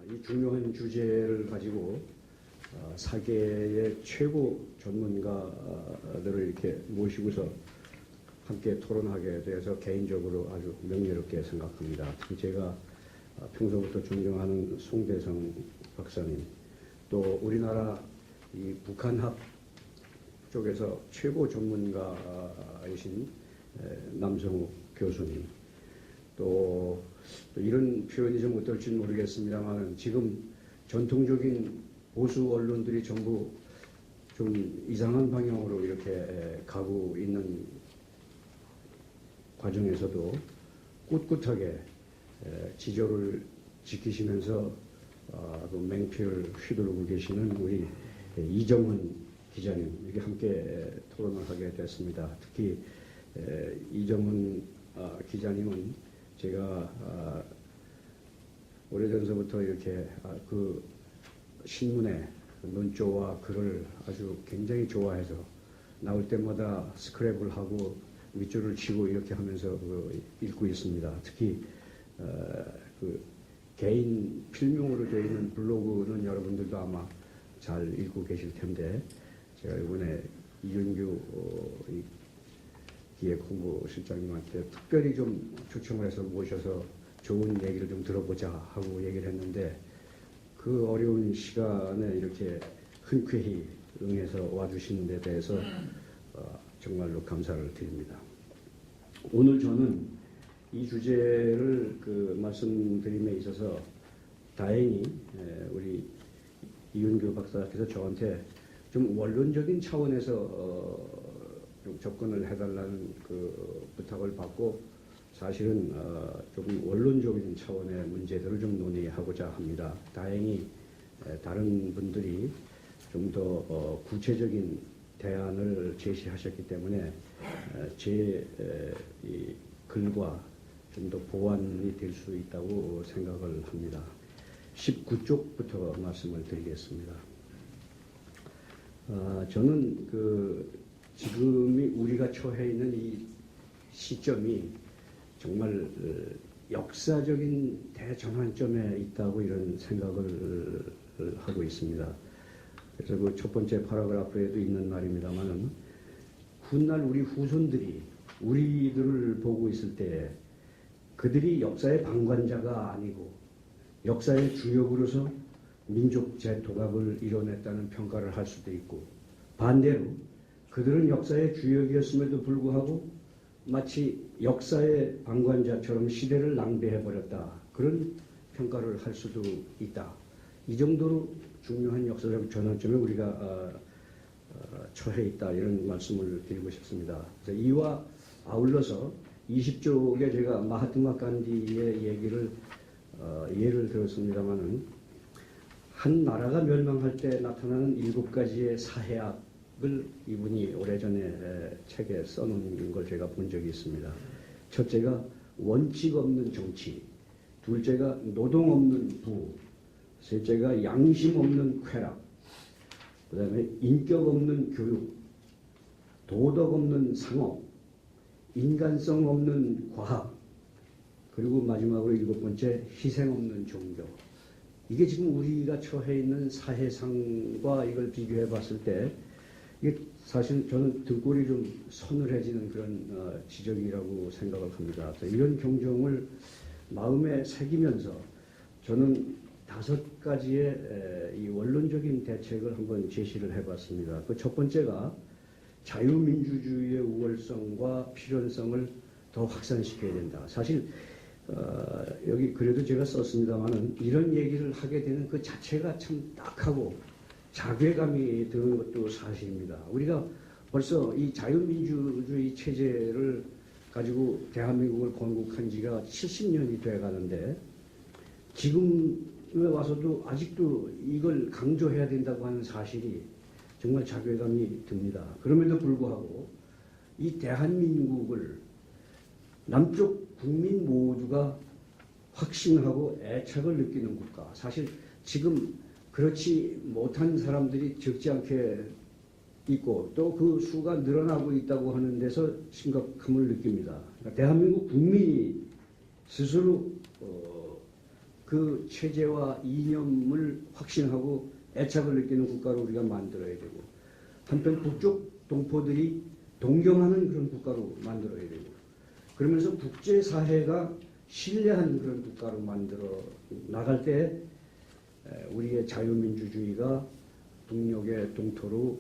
이 중요한 주제를 가지고 사계의 최고 전문가들을 이렇게 모시고서 함께 토론하게 되어서 개인적으로 아주 명예롭게 생각합니다. 특히 제가 평소부터 존경하는 송대성 박사님, 또 우리나라 이 북한학 쪽에서 최고 전문가이신 남성욱 교수님, 또 이런 표현이 좀 어떨지 모르겠습니다만 지금 전통적인 보수 언론들이 전부 좀 이상한 방향으로 이렇게 가고 있는 과정에서도 꿋꿋하게 지조를 지키시면서 그 맹피를 휘두르고 계시는 우리 이정훈 기자님, 이렇게 함께 토론을 하게 됐습니다. 특히 이정훈 기자님은 제가 오래전서부터 이렇게 그 신문에 논조와 글을 아주 굉장히 좋아해서 나올 때마다 스크랩을 하고 밑줄을 치고 이렇게 하면서 읽고 있습니다. 특히 그 개인 필명으로 되어 있는 블로그는 여러분들도 아마 잘 읽고 계실 텐데, 제가 이번에 이윤규 기획홍보실장님한테 특별히 좀 초청을 해서 모셔서 좋은 얘기를 좀 들어보자 하고 얘기를 했는데, 그 어려운 시간에 이렇게 흔쾌히 응해서 와주시는 데 대해서 정말로 감사를 드립니다. 오늘 저는 이 주제를 말씀드림에 있어서 다행히 우리 이윤규 박사께서 저한테 좀 원론적인 차원에서 좀 접근을 해달라는 부탁을 받고, 사실은 조금 원론적인 차원의 문제들을 좀 논의하고자 합니다. 다행히 다른 분들이 좀 더 구체적인 대안을 제시하셨기 때문에 제 이 글과 좀 더 보완이 될 수 있다고 생각을 합니다. 19쪽부터 말씀을 드리겠습니다. 저는 지금이 우리가 처해 있는 이 시점이 정말 역사적인 대전환점에 있다고 이런 생각을 하고 있습니다. 그래서 그 첫 번째 파라그래프에도 있는 말입니다만은, 훗날 우리 후손들이 우리들을 보고 있을 때 그들이 역사의 방관자가 아니고 역사의 주역으로서 민족 재통합을 이뤄냈다는 평가를 할 수도 있고, 반대로 그들은 역사의 주역이었음에도 불구하고 마치 역사의 방관자처럼 시대를 낭비해버렸다, 그런 평가를 할 수도 있다. 이 정도로 중요한 역사적 전환점에 우리가 처해 있다, 이런 말씀을 드리고 싶습니다. 그래서 이와 아울러서 20쪽에 제가 마하트마 간디의 얘기를 예를 들었습니다마는, 한 나라가 멸망할 때 나타나는 7가지의 사해악을 이분이 오래전에 책에 써놓은 걸 제가 본 적이 있습니다. 첫째가 원칙 없는 정치, 둘째가 노동 없는 부, 셋째가 양심 없는 쾌락, 그 다음에 인격 없는 교육, 도덕 없는 상업, 인간성 없는 과학, 그리고 마지막으로 7번째, 희생 없는 종교. 이게 지금 우리가 처해 있는 사회상과 이걸 비교해 봤을 때, 이게 사실 저는 등골이 좀 서늘해지는 그런 지적이라고 생각을 합니다. 이런 경종을 마음에 새기면서 저는 5가지의 이 원론적인 대책을 한번 제시를 해봤습니다. 그 첫 번째가 자유민주주의의 우월성과 필연성을 더 확산시켜야 된다. 사실 여기 그래도 제가 썼습니다만은, 이런 얘기를 하게 되는 그 자체가 참 딱하고 자괴감이 드는 것도 사실입니다. 우리가 벌써 이 자유민주주의 체제를 가지고 대한민국을 건국한 지가 70년이 돼 가는데, 지금에 와서도 아직도 이걸 강조해야 된다고 하는 사실이 정말 자괴감이 듭니다. 그럼에도 불구하고 이 대한민국을 남쪽 국민 모두가 확신하고 애착을 느끼는 국가, 사실 지금 그렇지 못한 사람들이 적지 않게 있고 또 그 수가 늘어나고 있다고 하는 데서 심각함을 느낍니다. 그러니까 대한민국 국민이 스스로 그 체제와 이념을 확신하고 애착을 느끼는 국가로 우리가 만들어야 되고, 한편 북쪽 동포들이 동경하는 그런 국가로 만들어야 되고, 그러면서 국제사회가 신뢰하는 그런 국가로 만들어 나갈 때 우리의 자유민주주의가 북녘의 동토로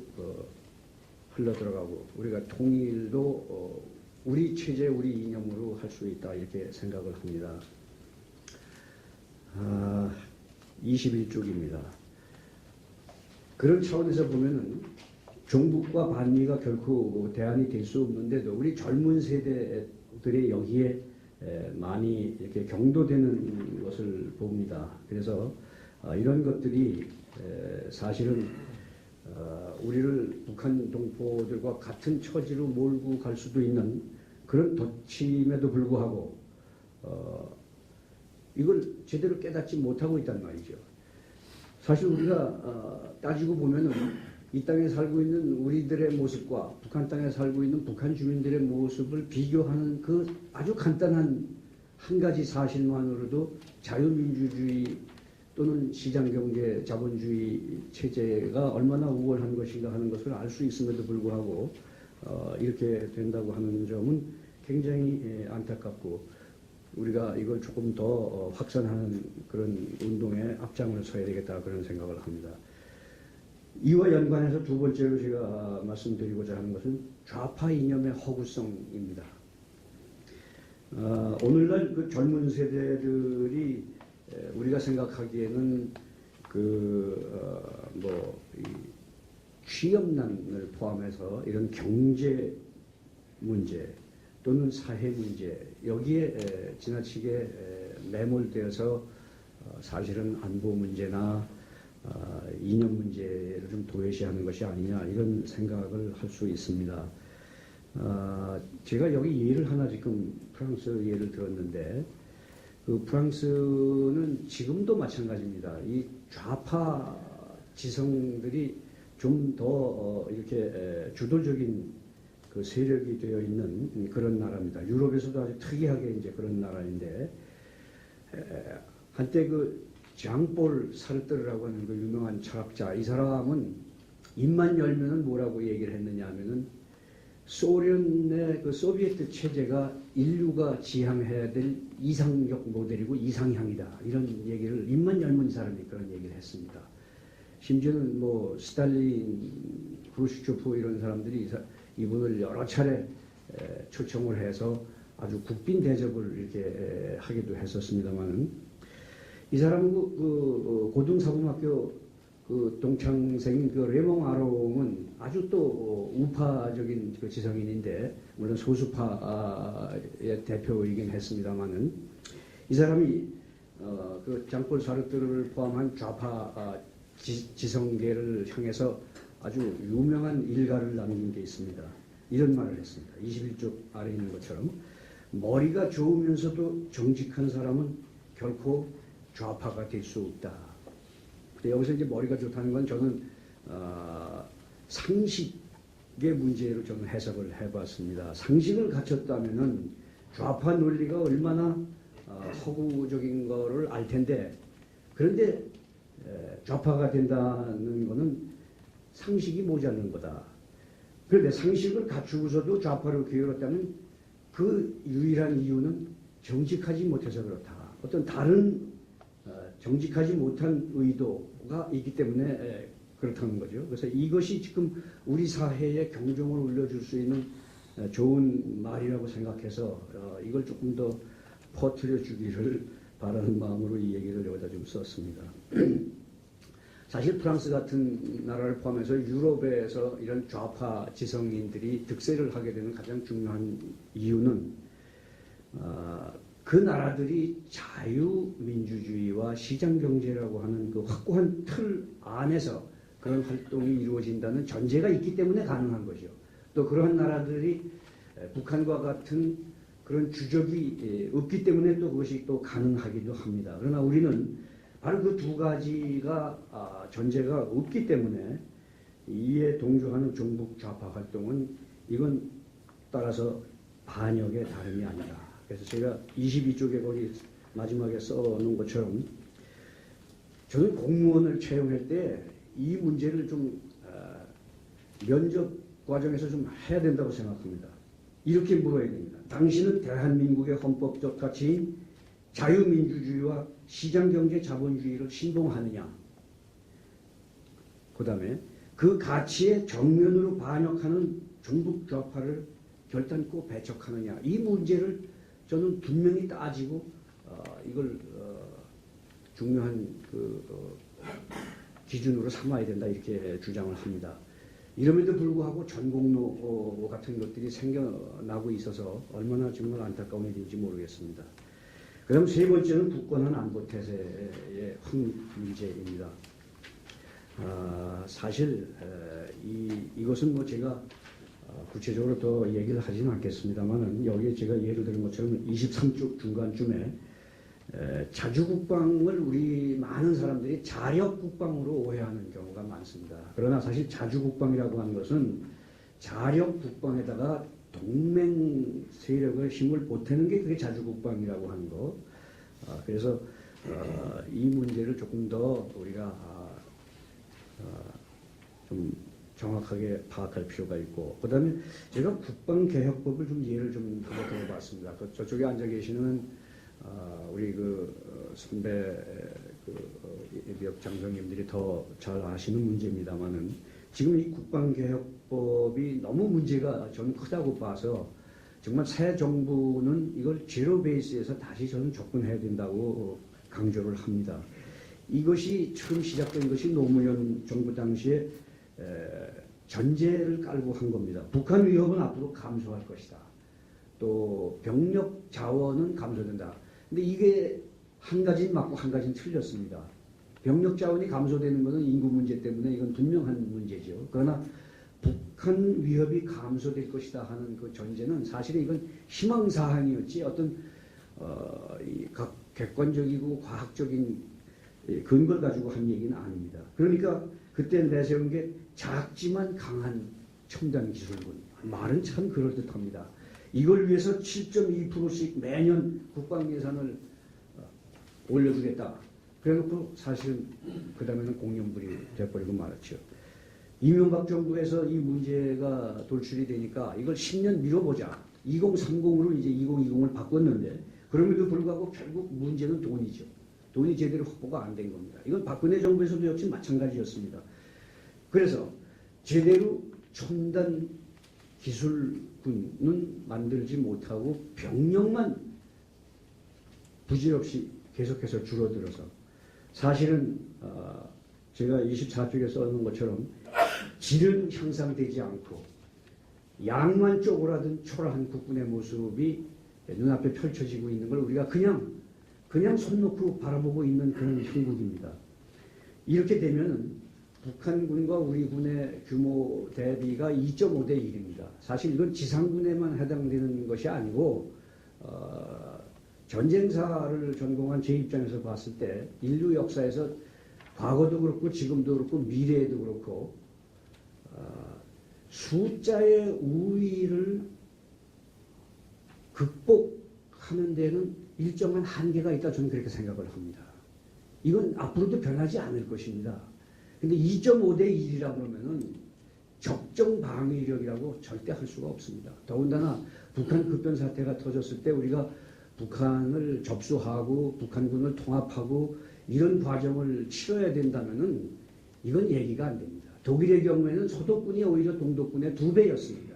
흘러들어가고, 우리가 통일도 우리 체제, 우리 이념으로 할 수 있다, 이렇게 생각을 합니다. 21쪽입니다. 그런 차원에서 보면은 종북과 반미가 결코 대안이 될 수 없는데도 우리 젊은 세대들이 여기에 많이 이렇게 경도되는 것을 봅니다. 그래서 이런 것들이 사실은 우리를 북한 동포들과 같은 처지로 몰고 갈 수도 있는 그런 덧침에도 불구하고 이걸 제대로 깨닫지 못하고 있단 말이죠. 사실 우리가 따지고 보면은 이 땅에 살고 있는 우리들의 모습과 북한 땅에 살고 있는 북한 주민들의 모습을 비교하는 그 아주 간단한 한 가지 사실만으로도 자유민주주의 또는 시장경제 자본주의 체제가 얼마나 우월한 것인가 하는 것을 알 수 있음에도 불구하고 이렇게 된다고 하는 점은 굉장히 안타깝고, 우리가 이걸 조금 더 확산하는 그런 운동에 앞장을 서야 되겠다, 그런 생각을 합니다. 이와 연관해서 두 번째로 제가 말씀드리고자 하는 것은 좌파 이념의 허구성입니다. 오늘날 그 젊은 세대들이 우리가 생각하기에는 취업난을 포함해서 이런 경제 문제 또는 사회 문제, 여기에 지나치게 매몰되어서 사실은 안보 문제나 이념 문제를 좀 도외시하는 것이 아니냐, 이런 생각을 할 수 있습니다. 제가 여기 예를 하나, 지금 프랑스 예를 들었는데, 그 프랑스는 지금도 마찬가지입니다. 이 좌파 지성들이 좀 더 이렇게 주도적인 그 세력이 되어 있는 그런 나라입니다. 유럽에서도 아주 특이하게 이제 그런 나라인데, 한때 그 장볼 사르트르라고 하는 그 유명한 철학자, 이 사람은 입만 열면은 뭐라고 얘기를 했느냐 하면은 소련의 그 소비에트 체제가 인류가 지향해야 될 이상적 모델이고 이상향이다, 이런 얘기를 입만 열면 이 사람이 그런 얘기를 했습니다. 심지어는 뭐 스탈린, 크루시초프 이런 사람들이 이분을 여러 차례 초청을 해서 아주 국빈 대접을 이렇게 하기도 했었습니다만은, 이 사람은 그 고등사범학교 그 동창생인 그 레몽 아롱은 아주 또 우파적인 그 지성인인데, 물론 소수파의 대표이긴 했습니다만은, 이 사람이 그 장폴 사르트르를 포함한 좌파 지성계를 향해서 아주 유명한 일가를 남긴 게 있습니다. 이런 말을 했습니다. 21쪽 아래 있는 것처럼 머리가 좋으면서도 정직한 사람은 결코 좌파가 될 수 없다. 여기서 이제 머리가 좋다는 건 저는 상식의 문제로 저는 해석을 해봤습니다. 상식을 갖췄다면은 좌파 논리가 얼마나 허구적인 거를 알 텐데, 그런데 좌파가 된다는 거는 상식이 모자란 거다. 그런데 상식을 갖추고서도 좌파로 기울었다면 그 유일한 이유는 정직하지 못해서 그렇다. 어떤 다른 정직하지 못한 의도가 있기 때문에 그렇다는 거죠. 그래서 이것이 지금 우리 사회에 경종을 울려줄 수 있는 좋은 말이라고 생각해서 이걸 조금 더 퍼뜨려 주기를 바라는 마음으로 이 얘기를 여기다 좀 썼습니다. 사실 프랑스 같은 나라를 포함해서 유럽에서 이런 좌파 지성인들이 득세를 하게 되는 가장 중요한 이유는 그 나라들이 자유민주주의와 시장경제라고 하는 그 확고한 틀 안에서 그런 활동이 이루어진다는 전제가 있기 때문에 가능한 거죠. 또 그러한 나라들이 북한과 같은 그런 주적이 없기 때문에 또 그것이 또 가능하기도 합니다. 그러나 우리는 바로 그 두 가지가 전제가 없기 때문에 이에 동조하는 종북 좌파 활동은 이건 따라서 반역의 다름이 아니다. 그래서 제가 22쪽에 거기 마지막에 써놓은 것처럼 저는 공무원을 채용할 때 이 문제를 좀 면접 과정에서 좀 해야 된다고 생각합니다. 이렇게 물어야 됩니다. 당신은 대한민국의 헌법적 가치인 자유민주주의와 시장경제 자본주의를 신봉하느냐? 그 다음에 그 가치에 정면으로 반역하는 종북 좌파를 결단코 배척하느냐? 이 문제를 저는 분명히 따지고 이걸 중요한 기준으로 삼아야 된다 이렇게 주장을 합니다. 이럼에도 불구하고 전공로 같은 것들이 생겨나고 있어서 얼마나 정말 안타까운 일인지 모르겠습니다. 그 다음 세 번째는 국권한 안보 태세의 확 문제입니다. 사실 이것은 뭐 제가 구체적으로 더 얘기를 하지는 않겠습니다만은 여기에 제가 예를 들은 것처럼 23쪽 중간쯤에 자주국방을 우리 많은 사람들이 자력국방으로 오해하는 경우가 많습니다. 그러나 사실 자주국방이라고 하는 것은 자력국방에다가 동맹 세력의 힘을 보태는 게 그게 자주국방이라고 하는 거. 그래서 이 문제를 조금 더 우리가 좀 정확하게 파악할 필요가 있고, 그 다음에 제가 국방개혁법을 좀 예를 좀 들어봤습니다. 저쪽에 앉아 계시는 우리 선배 예비역 장병님들이 더 잘 아시는 문제입니다만은 지금 이 국방개혁법이 너무 문제가 저는 크다고 봐서 정말 새 정부는 이걸 제로 베이스에서 다시 저는 접근해야 된다고 강조를 합니다. 이것이 처음 시작된 것이 노무현 정부 당시에 전제를 깔고 한 겁니다. 북한 위협은 앞으로 감소할 것이다. 또 병력 자원은 감소된다. 근데 이게 한 가지는 맞고 한 가지는 틀렸습니다. 병력 자원이 감소되는 것은 인구 문제 때문에 이건 분명한 문제죠. 그러나 북한 위협이 감소될 것이다 하는 그 전제는 사실은 이건 희망사항이었지 어떤 각 객관적이고 과학적인 근거를 가지고 한 얘기는 아닙니다. 그러니까 그때 내세운 게 작지만 강한 첨단 기술군. 말은 참 그럴듯합니다. 이걸 위해서 7.2%씩 매년 국방 예산을 올려주겠다. 그래놓고 사실은 그 다음에는 공연불이 돼버리고 말았죠. 이명박 정부에서 이 문제가 돌출이 되니까 이걸 10년 미뤄보자. 2030으로 이제 2020을 바꿨는데 그럼에도 불구하고 결국 문제는 돈이죠. 돈이 제대로 확보가 안 된 겁니다. 이건 박근혜 정부에서도 역시 마찬가지였습니다. 그래서 제대로 첨단 기술군은 만들지 못하고 병력만 부질없이 계속해서 줄어들어서 사실은 제가 24쪽에 써놓은 것처럼 질은 향상되지 않고 양만 쪼그라든 초라한 국군의 모습이 눈앞에 펼쳐지고 있는 걸 우리가 그냥 손 놓고 바라보고 있는 그런 형국입니다. 이렇게 되면 북한군과 우리 군의 규모 대비가 2.5대 1입니다. 사실 이건 지상군에만 해당되는 것이 아니고 전쟁사를 전공한 제 입장에서 봤을 때 인류 역사에서 과거도 그렇고 지금도 그렇고 미래에도 그렇고 숫자의 우위를 극복하는 데는 일정한 한계가 있다 저는 그렇게 생각을 합니다. 이건 앞으로도 변하지 않을 것입니다. 근데 2.5대 1이라 그러면은 적정 방위력이라고 절대 할 수가 없습니다. 더군다나 북한 급변 사태가 터졌을 때 우리가 북한을 접수하고 북한군을 통합하고 이런 과정을 치러야 된다면은 이건 얘기가 안 됩니다. 독일의 경우에는 서독군이 오히려 동독군의 2배였습니다.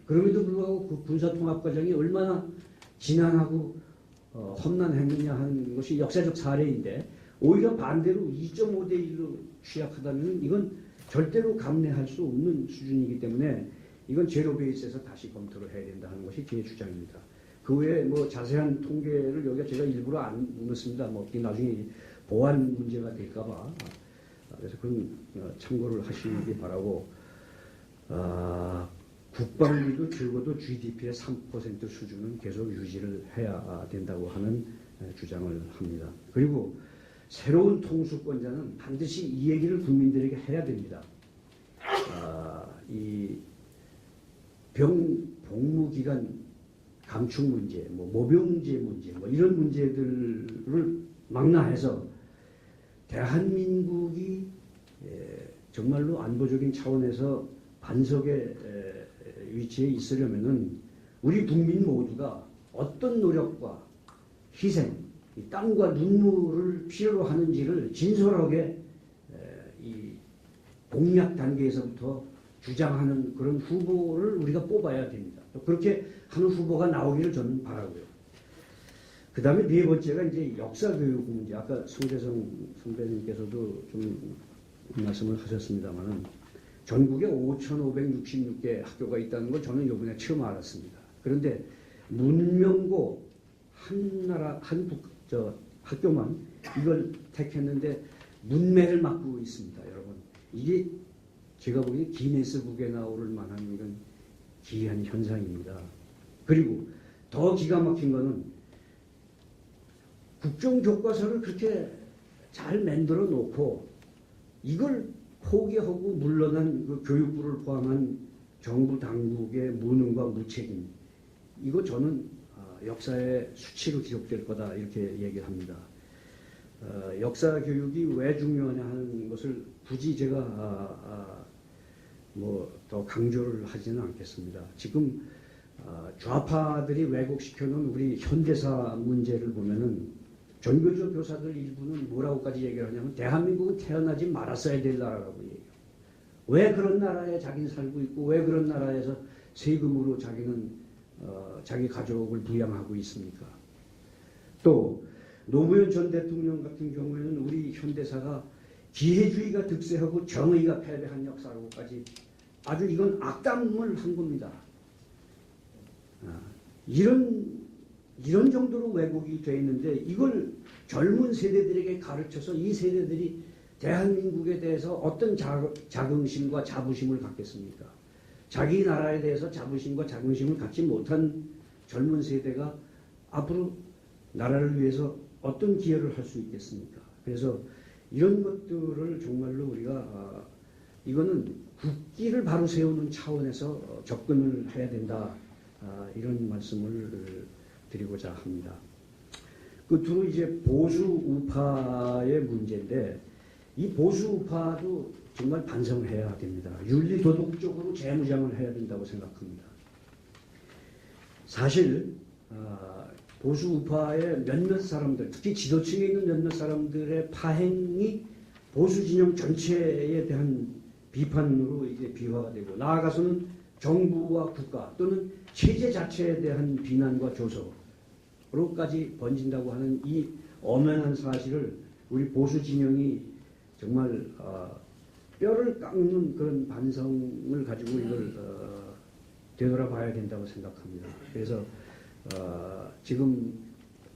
그럼에도 불구하고 그 군사통합 과정이 얼마나 지난하고 험난했느냐 하는 것이 역사적 사례인데 오히려 반대로 2.5대 1로 취약하다면 이건 절대로 감내할 수 없는 수준이기 때문에 이건 제로 베이스에서 다시 검토를 해야 된다 하는 것이 제 주장입니다. 그 외에 뭐 자세한 통계를 여기가 제가 일부러 안 넣습니다. 뭐 나중에 보안 문제가 될까봐. 그래서 그건 참고를 하시기 바라고. 국방비도 적어도 GDP의 3% 수준은 계속 유지를 해야 된다고 하는 주장을 합니다. 그리고 새로운 통수권자는 반드시 이 얘기를 국민들에게 해야 됩니다. 이 복무기간 감축 문제, 모병제 문제, 이런 문제들을 망라해서 대한민국이 정말로 안보적인 차원에서 반석의 위치에 있으려면은 우리 국민 모두가 어떤 노력과 희생, 이 땀과 눈물을 필요로 하는지를 진솔하게 이 공약 단계에서부터 주장하는 그런 후보를 우리가 뽑아야 됩니다. 또 그렇게 하는 후보가 나오기를 저는 바라고요. 그 다음에 네 번째가 이제 역사교육 문제. 아까 송재성 선배님께서도 좀 말씀을 하셨습니다만은 전국에 5,566개 학교가 있다는 걸 저는 이번에 처음 알았습니다. 그런데 문명고 학교만 이걸 택했는데 문매를 맡고 있습니다, 여러분. 이게 제가 보기에 기네스북에 나오를 만한 이런 기이한 현상입니다. 그리고 더 기가 막힌 거는 국정교과서를 그렇게 잘 만들어 놓고 이걸 포기하고 물러난 그 교육부를 포함한 정부 당국의 무능과 무책임, 이거 저는 역사의 수치로 기록될 거다 이렇게 얘기를 합니다. 역사 교육이 왜 중요하냐 하는 것을 굳이 제가 뭐 더 강조를 하지는 않겠습니다. 지금 좌파들이 왜곡시켜놓은 우리 현대사 문제를 보면은 전교조 교사들 일부는 뭐라고까지 얘기를 하냐면 대한민국은 태어나지 말았어야 될 나라라고 얘기해요. 왜 그런 나라에 자기는 살고 있고 왜 그런 나라에서 세금으로 자기는 자기 가족을 부양하고 있습니까? 또 노무현 전 대통령 같은 경우에는 우리 현대사가 기회주의가 득세하고 정의가 패배한 역사라고까지 아주 이건 악담을 한 겁니다. 이런 정도로 왜곡이 되어 있는데 이걸 젊은 세대들에게 가르쳐서 이 세대들이 대한민국에 대해서 어떤 자긍심과 자부심을 갖겠습니까? 자기 나라에 대해서 자부심과 자긍심을 갖지 못한 젊은 세대가 앞으로 나라를 위해서 어떤 기여를 할 수 있겠습니까? 그래서 이런 것들을 정말로 우리가 이거는 국기를 바로 세우는 차원에서 접근을 해야 된다. 이런 말씀을 드리고자 합니다. 끝으로 이제 보수 우파의 문제인데 이 보수 우파도 정말 반성해야 됩니다. 윤리 도덕적으로 재무장을 해야 된다고 생각합니다. 사실 보수 우파의 몇몇 사람들, 특히 지도층에 있는 몇몇 사람들의 파행이 보수 진영 전체에 대한 비판으로 이제 비화가 되고 나아가서는 정부와 국가 또는 체제 자체에 대한 비난과 조소로까지 번진다고 하는 이 엄연한 사실을 우리 보수 진영이 정말 뼈를 깎는 그런 반성을 가지고 이걸 되돌아봐야 된다고 생각합니다. 그래서 지금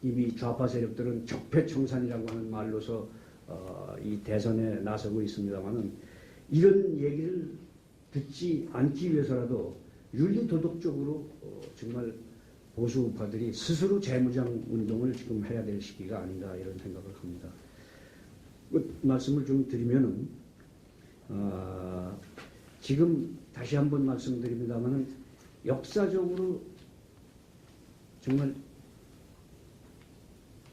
이미 좌파 세력들은 적폐청산이라고 하는 말로서 이 대선에 나서고 있습니다만은 이런 얘기를 듣지 않기 위해서라도 윤리 도덕적으로 정말 보수 우파들이 스스로 재무장 운동을 지금 해야 될 시기가 아닌가 이런 생각을 합니다. 말씀을 좀 드리면은 지금 다시 한번 말씀드립니다만은 역사적으로 정말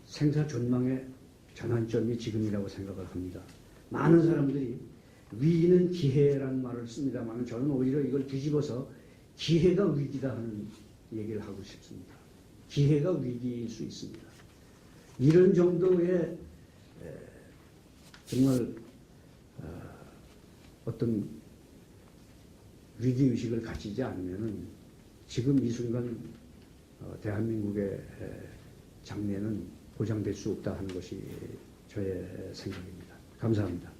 생사존망의 전환점이 지금이라고 생각을 합니다. 많은 사람들이 위기는 기회라는 말을 씁니다만 저는 오히려 이걸 뒤집어서 기회가 위기다 하는 얘기를 하고 싶습니다. 기회가 위기일 수 있습니다. 이런 정도의 정말 어떤 위기의식을 가지지 않으면 지금 이 순간 대한민국의 장래는 보장될 수 없다 하는 것이 저의 생각입니다. 감사합니다.